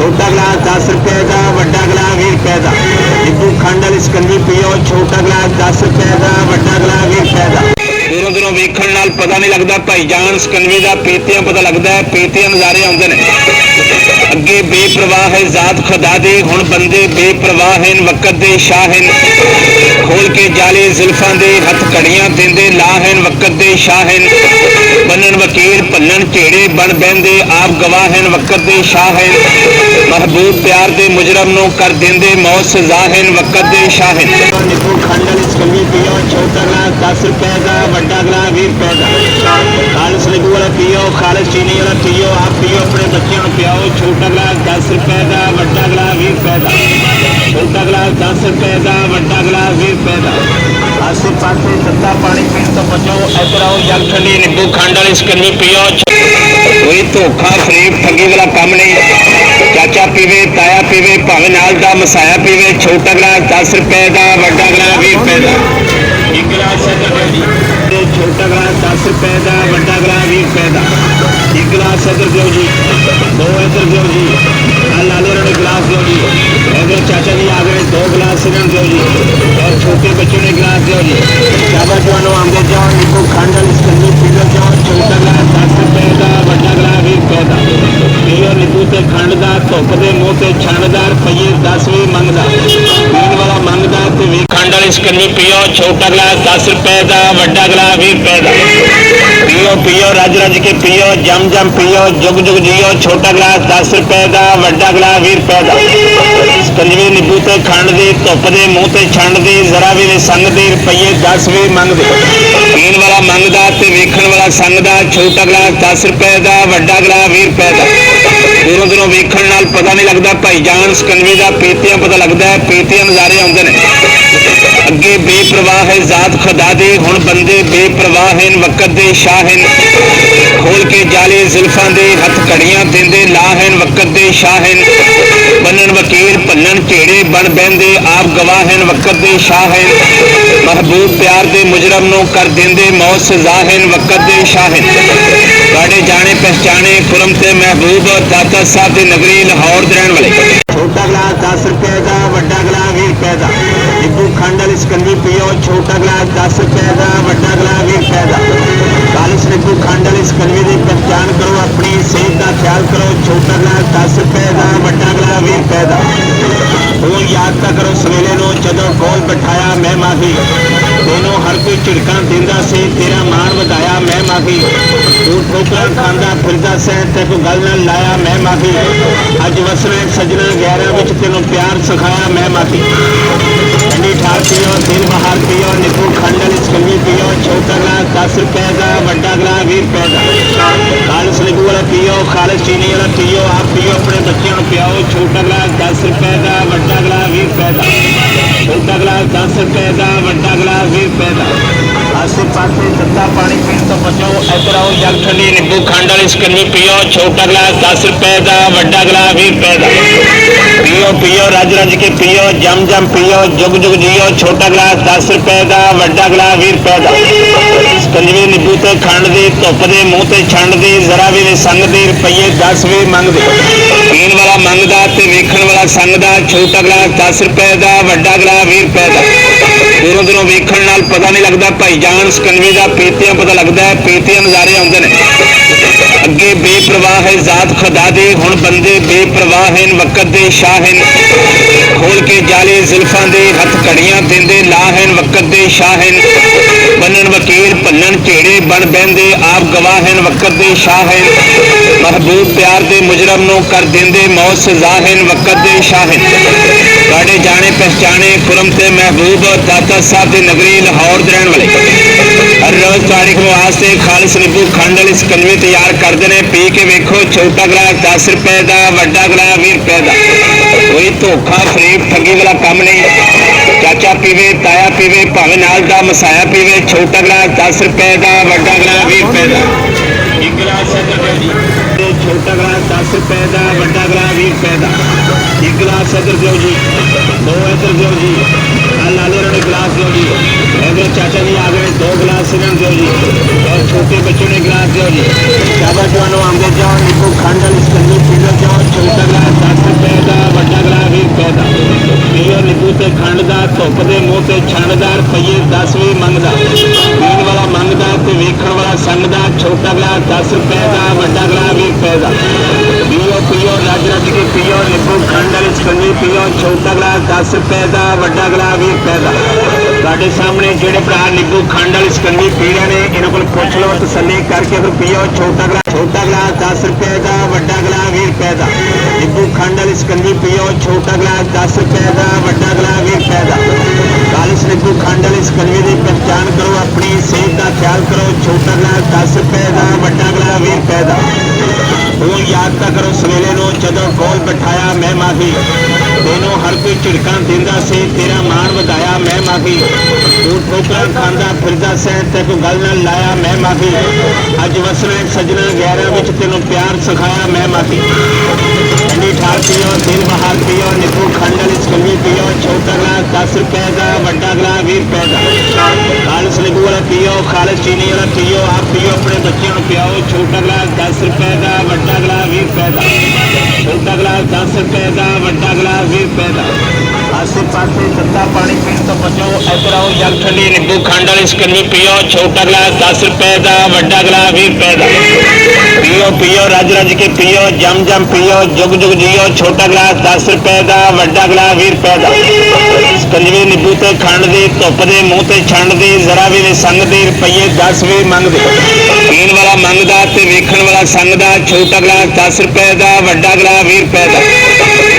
छोटा गिलास 10 रुपए का, वड्डा गिलास 20 रुपए का। नींबू खंड वाली शिकंजी पियो, छोटा गिलास 10 रुपए का, वड्डा गिलास 20 रुपए का। दूरों दूरों वेखण नाल पता नहीं लगता भाईजान शिकंजी का, पीतियां पता लगता है, पीतियां नज़ारे आउंदे ने। अगे बेप्रवाह है जात खुदा दे, हुण बंदे बेप्रवाह हैं, वक़्त दे शाह हैं। खोल के जाले जुल्फां दे, हथ घड़ियां देंदे ला हैं, वक़्त दे शाह हैं। बनन वकील भन्नन झेड़े बन बहंदे, आप गवाह हैं, वक़्त दे शाह हैं। महबूब प्यार दे मुजरम नूं कर देंदे मौत सज़ा हैं, वक़्त दे शाह हैं। नींबू खंड वाली शिकंजी पियो, छोटा गिलास 10 रुपए का, वड्डा गिलास 20 रुपए का। खालिस नींबू वाला पियो, खालिस चीनी वाला पियो, आप पियो, अपने बच्चों को पियाओ। छोटा गिलास 10 रुपए का, वड्डा गिलास 20 रुपए का। छोटा गिलास 10 रुपए का, वड्डा गिलास 20 रुपए का। आसे पासे ठंडा पानी पीने तो बचो, इधर आओ जग ठंडी नींबू खंड वाली शिकंजी पियो। कोई धोखा फरेब ठगी वाला काम नहीं। चाचा पीवे, ताया पीवे, भावे नाल दा मसाया पीवे। छोटा गिलास 10 रुपए का, वड्डा गिलास 20 रुपए का। एक गिलास छोटा गिलास 10 रुपए का, वड्डा गिलास 20 रुपए का। एक गिलास इधर दो जी, दो इधर दो जी। लाले रंग गिलास दो जी। इधर चाचा जी आ गए, 2 गिलास इधर दो जी। और छोटे बच्चों ने गिलास दो जी। शाबाश जवानों, आमदे जाओ, नींबू खंड वाली शिकंजी पी लो जाओ। छोटा गिलास 10 रुपए का, वड्डा गिलास 20 रुपए का। पियो नींबू ते खंड दा, धुप दे मूँह ते छणदार, रुपये 10 भी मंगदा, पीण वाला मंगदा ते वी खंड वाली शिकंजी पियो। छोटा गिलास 10 रुपए का, वड्डा गिलास 20 रुपए का। पियो पियो रज रज के पियो, जम जम पियो, जुग जुग जियो। छोटा गिलास 10 रुपए का, वड्डा गिलास 20 रुपए का। शिकंजी नींबू ते खंड दी, धुप दे मूँह ते छंड दी, जरा भी नहीं संगदी, रुपये 10 भी मंगदे, पीण वाला मंगदा ते वेखण वाला संगदा। छोटा गिलास 10 रुपए का, वड्डा गिलास 20 रुपए का। दूरों दूरों वेखण नाल पता नहीं लगता भाईजान शिकंजी का, पीतियां पता लगता है, पीतियां नज़ारे आउंदे ने। अगे बेप्रवाह है जात खुदा दे, हुण बंदे बेप्रवाह हैं, वक़्त दे शाह हैं। खोल के जाले जुल्फां दे, हथ घड़ियां देंदे ला हैं, वक़्त दे शाह हैं। बनन वकील भन्नन झेड़े बन बहंदे, आप गवाह हैं, वक़्त दे शाह हैं। महबूब प्यार दे मुजरम नूं कर देंदे मौत सज़ा हैं, वक़्त दे शाह हैं। तुहाडे जाने पहचाने खुरम ते महबूब, दाता साहब दी नगरी लाहौर दे रहण वाले। छोटा गिलास 10 रुपए का, वड्डा गिलास 20 रुपए का। नींबू खंड वाली शिकंजी पियो, छोटा गिलास 10 रुपए का, वड्डा गिलास 20 रुपए का। खालिस नींबू खंड वाली शिकंजी की पहचान करो, अपनी सेहत का ख्याल करो। छोटा गिलास 10 रुपए का, वड्डा गिलास 20 रुपए का। वो याद का करो सवेले नो, जदों कोल बिठाया मैं माफी, दोनों हर कोई झिड़कां दिंदा से, तेरा मान वधाया मैं माफी। तू ठोकरां खांदा फिरदा सैं, तैनूं गल नाल लाया मैं माफी। अज वसना सजना गैरां विच, तैनूं प्यार सिखाया मैं माफी। ठंडी ठार पियो, दिल बहार पियो, नींबू खंड वाली शिकंजी पियो। छोटा गिलास 10 रुपए का, वड्डा गिलास 20 रुपए का। खालिस नींबू वाला पियो, खालिस चीनी वाला पियो, आप पियो, अपने बच्चों को पियाओ। छोटा गिलास 10 रुपए का, वड्डा गिलास 20 रुपए का। छोटा गिलास 10 रुपए का, वड्डा गिलास 20 रुपए का। आसे पासे ठंडा पानी पीने तो बचो, इधर आओ जग ठंडी नींबू खंड वाली शिकंजी पियो। छोटा गिलास 10 रुपए का, वड्डा गिलास 20 रुपए का। पियो पियो रज रज के पियो, जम जम पियो, जुग जुग जियो। छोटा गिलास 10 रुपए का, वड्डा गिलास 20 रुपए का। शिकंजी नींबू ते खंड दी, धुप दे मूँह ते छंड दी, जरा भी नहीं संगदी, रुपये 10 भी मंगदे, पीण वाला मंगदा ते वेखण वाला संगदा। छोटा गिलास 10 रुपए का, वड्डा गिलास 20 रुपए का। दूरों दूरों वेखण नाल पता नहीं लगता भाईजान शिकंजी का, पीतियां पता लगता है, पीतियां नज़ारे आउंदे ने। अगे बेप्रवाह है जात खुदा दे, हुण बंदे बेप्रवाह हैं, वक़्त दे शाह हैं। खोल के जाले जुल्फां दे, हथ घड़ियां देंदे ला हैं, वक़्त दे शाह हैं। बनन वकील भन्नन झेड़े बन बहंदे, आप गवाह हैं, वक़्त दे शाह हैं। महबूब प्यार दे मुजरम नूं कर देंदे मौत सज़ा हैं, वक़्त दे शाह हैं। तुहाडे जाने पहचाने खुरम ते महबूब, दाता साहब दी नगरी लाहौर दे रहण वाले। हर रोज तुहाडे वास्ते खालिस नींबू खंड वाली शिकंजी तैयार करते हैं, पी के वेखो। छोटा गिलास 10 रुपए का, वड्डा गिलास 20 रुपए का। कोई धोखा फरेब ठगी वाला काम नहीं। चाचा पीवे, ताया पीवे, भावे नाल दा मसाया पीवे। छोटा गिलास 10 रुपए का, वड्डा गिलास 20 रुपए का। एक गिलास छोटा गिलास 10 रुपए का, वड्डा गिलास 20 रुपए का। एक गिलास इधर दो जी, 2 इधर दो जी। लाले रंग गिलास दो जी। इधर चाचा जी आ गए, 2 गिलास इधर दो जी। और छोटे बच्चों ने गिलास दो जी। शाबाश जवानों, आमदे जाओ, नींबू खंड वाली शिकंजी पी लो जाओ। छोटा गिलास 10 रुपए ਧੁੱਪ ਦੇ ਮੂੰਹ ਤੇ ਛਣਦਾ ਰੁਪਈਏ 10 ਵੀ ਮੰਗਦਾ। ਪੀਣ ਵਾਲਾ ਮੰਗਦਾ ਤੇ ਵੇਖਣ ਵਾਲਾ ਸੰਗਦਾ। ਛੋਟਾ ਗਲਾਸ 10 ਰੁਪਏ ਦਾ, ਵੱਡਾ ਗਲਾਸ 20 ਰੁਪਏ ਦਾ। ਪੀਓ ਪੀਓ ਰੱਜ ਰੱਜ ਕੇ ਪੀਓ, ਨਿੰਬੂ ਖੰਡ ਵਾਲੀ ਸ਼ਿਕੰਜੀ ਪੀਓ। ਛੋਟਾ ਗਲਾਸ 10 ਰੁਪਏ ਦਾ, ਵੱਡਾ ਗਲਾਸ 20 ਰੁਪਏ ਦਾ। ਤੁਹਾਡੇ ਸਾਹਮਣੇ ਜਿਹੜੇ ਭਰਾ ਨਿੰਬੂ ਖੰਡ ਵਾਲੀ ਸ਼ਿਕੰਜੀ ਪੀ ਰਹੇ ਨੇ, ਇਹਨਾਂ ਕੋਲ ਪੁੱਛ ਲਓ, ਤਸੱਲੀ ਕਰਕੇ ਫਿਰ ਪੀਓ। ਛੋਟਾ ਗਲਾਸ 10 ਰੁਪਏ ਦਾ, ਵੱਡਾ ਗਲਾਸ 20 ਰੁਪਏ ਦਾ। ਨਿੰਬੂ ਖੰਡ ਵਾਲੀ ਸ਼ਿਕੰਜੀ ਪੀਓ। ਛੋਟਾ ਗਲਾਸ 10 ਰੁਪਏ ਦਾ, ਵੱਡਾ ਗਲਾਸ 20 ਰੁਪਏ ਦਾ। ਖਾਲਿਸ ਨਿੰਬੂ ਖੰਡ ਵਾਲੀ ਸ਼ਿਕੰਜੀ ਦੀ ਪਹਿਚਾਣ ਕਰੋ, ਆਪਣੀ ਸਿਹਤ ਦਾ ਖਿਆਲ ਕਰੋ। ਛੋਟਾ ਗਲਾਸ 10 ਰੁਪਏ ਦਾ, ਵੱਡਾ ਗਲਾਸ 20 ਰੁਪਏ ਦਾ। ਉਹ ਯਾਦ ਤਾਂ ਕਰੋ ਸਵੇਰੇ ਨੂੰ ਜਦੋਂ ਕੋਲ ਬਿਠਾਇਆ ਮੈਂ ਮਾਫੀ, ਤੈਨੂੰ ਹਰ ਕੋਈ ਝਿੜਕਾਂ ਦਿੰਦਾ ਸੀ, ਤੇਰਾ ਮਾਣ ਵਧਾਇਆ ਮੈਂ ਮਾਫੀ। ਤੂੰ ਠੋਕਰਾਂ ਖਾਂਦਾ ਫਿਰਦਾ ਸੈਂ ਤੇ ਕੋਈ ਗੱਲ ਨਾ ਲਾਇਆ ਮੈਂ ਮਾਫੀ। ਅੱਜ ਵਸਣਾ ਸੱਜਣਾ ਗਹਿਰਾਂ ਵਿੱਚ ਤੈਨੂੰ ਪਿਆਰ ਸਿਖਾਇਆ ਮੈਂ ਮਾਫੀ। ਠੰਡੀ ਠਾਰ ਪੀਓ, ਦਿਲ ਬਹਾਰ ਪੀਓ, ਨਿੰਬੂ ਖੰਡ ਵਾਲੀ ਸ਼ਿਕੰਜੀ ਪੀਓ। ਛੋਟਾ ਗਲਾਸ 10 ਰੁਪਏ ਦਾ, ਵੱਡਾ ਗਲਾਸ 20 ਰੁਪਏ ਦਾ। ਖਾਲਿਸ ਨਿੰਬੂ ਵਾਲਾ ਪੀਓ, ਖਾਲਿਸ ਚੀਨੀ ਵਾਲਾ ਪੀਓ, ਆਪ ਪੀਓ, ਆਪਣੇ ਬੱਚਿਆਂ ਨੂੰ ਪਿਆਓ। ਛੋਟਾ ਗਲਾਸ 10 ਰੁਪਏ ਦਾ, ਵੱਡਾ ਗਲਾਸ 20 ਰੁਪਏ ਦਾ। ਛੋਟਾ ਗਲਾਸ 10 ਰੁਪਏ ਦਾ, ਵੱਡਾ ਗਲਾਸ 20 ਰੁਪਏ ਦਾ। ਆਸੇ ਪਾਸੇ ਠੰਡਾ ਪਾਣੀ ਪੀਣ ਤੋਂ ਬਚੋ। ਇੱਧਰ ਆਓ, ਜਗ ਠੰਡੀ ਨਿੰਬੂ ਖੰਡ ਵਾਲੀ ਸ਼ਿਕੰਜੀ ਪੀਓ। ਛੋਟਾ ਗਲਾਸ 10 ਰੁਪਏ ਦਾ, ਵੱਡਾ ਗਲਾਸ 20 ਰੁਪਏ ਦਾ। ਪੀਓ ਪੀਓ ਰੱਜ ਰੱਜ ਕੇ ਪੀਓ, ਜਮ ਜਮ ਪੀਓ, ਜੁਗ ਜੁਗ ਜੀਓ। ਛੋਟਾ ਗਲਾਸ 10 ਰੁਪਏ ਦਾ, ਵੱਡਾ ਗਲਾਸ 20 ਰੁਪਏ ਦਾ। ਸ਼ਿਕੰਜਵੀ ਨਿੰਬੂ ਤੇ ਖੰਡ ਦੀ, ਧੁੱਪ ਦੇ ਮੂੰਹ ਤੇ ਛੰਡ ਦੀ, ਜ਼ਰਾ ਵੀ ਨਹੀਂ ਸੰਗਦੀ, ਰੁਪਈਏ 10 ਵੀ ਮੰਗਦੇ। ਪੀਣ ਵਾਲਾ ਮੰਗਦਾ ਤੇ ਵੇਖਣ ਵਾਲਾ ਸੰਗਦਾ। ਛੋਟਾ ਗਲਾਸ 10 ਰੁਪਏ ਦਾ, ਵੱਡਾ ਗਲਾਸ 20 ਰੁਪਏ ਦਾ।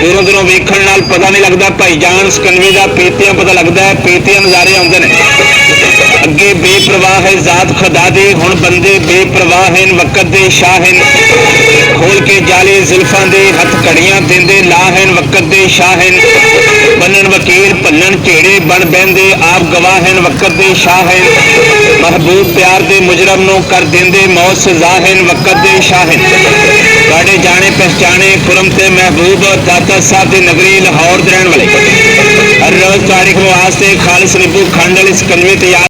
ਦੂਰੋਂ ਦੂਰੋਂ ਵੇਖਣ ਨਾਲ ਪਤਾ ਨਹੀਂ ਲੱਗਦਾ ਭਾਈਜਾਨ ਸ਼ਿਕੰਜਵੀ ਦਾ, ਪੀਤਿਆਂ ਪਤਾ ਲੱਗਦਾ ਹੈ, ਪੀਤਿਆਂ ਨਜ਼ਾਰੇ ਆਉਂਦੇ ਨੇ। ਅੱਗੇ ਬੇਪਰਵਾਹ ਹੈ ਜ਼ਾਤ ਖੁਦਾ ਦੀ, ਹੁਣ ਬੰਦੇ ਬੇਪਰਵਾਹ ਹਨ, ਵਕਤ ਦੇ ਸ਼ਾਹ ਹਨ। ਖੋਲ ਕੇ ਜਾਲੇ ਜ਼ੁਲਫਾਂ ਦੇ, ਹੱਥ ਘੜੀਆਂ ਦਿੰਦੇ ਲਾਹ ਹਨ, ਵਕਤ ਦੇ ਸ਼ਾਹ ਹਨ। ਬੰਨਣ ਵਕੀਲ ਭੰਨਣ ਝੇੜੇ ਬਣ ਬਹਿੰਦੇ, ਆਪ ਗਵਾਹ ਹਨ, ਵਕਤ ਦੇ ਸ਼ਾਹ ਹਨ। ਮਹਿਬੂਬ ਪਿਆਰ ਦੇ ਮੁਜਰਮ ਨੂੰ ਕਰ ਦਿੰਦੇ, ਮੌਤ ਸਜ਼ਾ ਹਨ, ਵਕਤ ਦੇ ਸ਼ਾਹ ਹਨ। ਤੁਹਾਡੇ ਜਾਣੇ ਪਹਿਚਾਣੇ ਖੁਰਮ ਤੇ ਮਹਿਬੂਬ, ਦਾਤਾ ਸਾਹਿਬ ਦੀ ਨਗਰੀ ਲਾਹੌਰ ਦੇ ਰਹਿਣ ਵਾਲੇ। ਹਰ ਰੋਜ਼ ਤੁਹਾਡੇ ਕੋਲ ਵਾਸਤੇ ਖਾਲਿਸ ਨਿੰਬੂ ਖੰਡ ਵਾਲੀ ਸ਼ਿਕੰਜਵੀ ਤਿਆਰ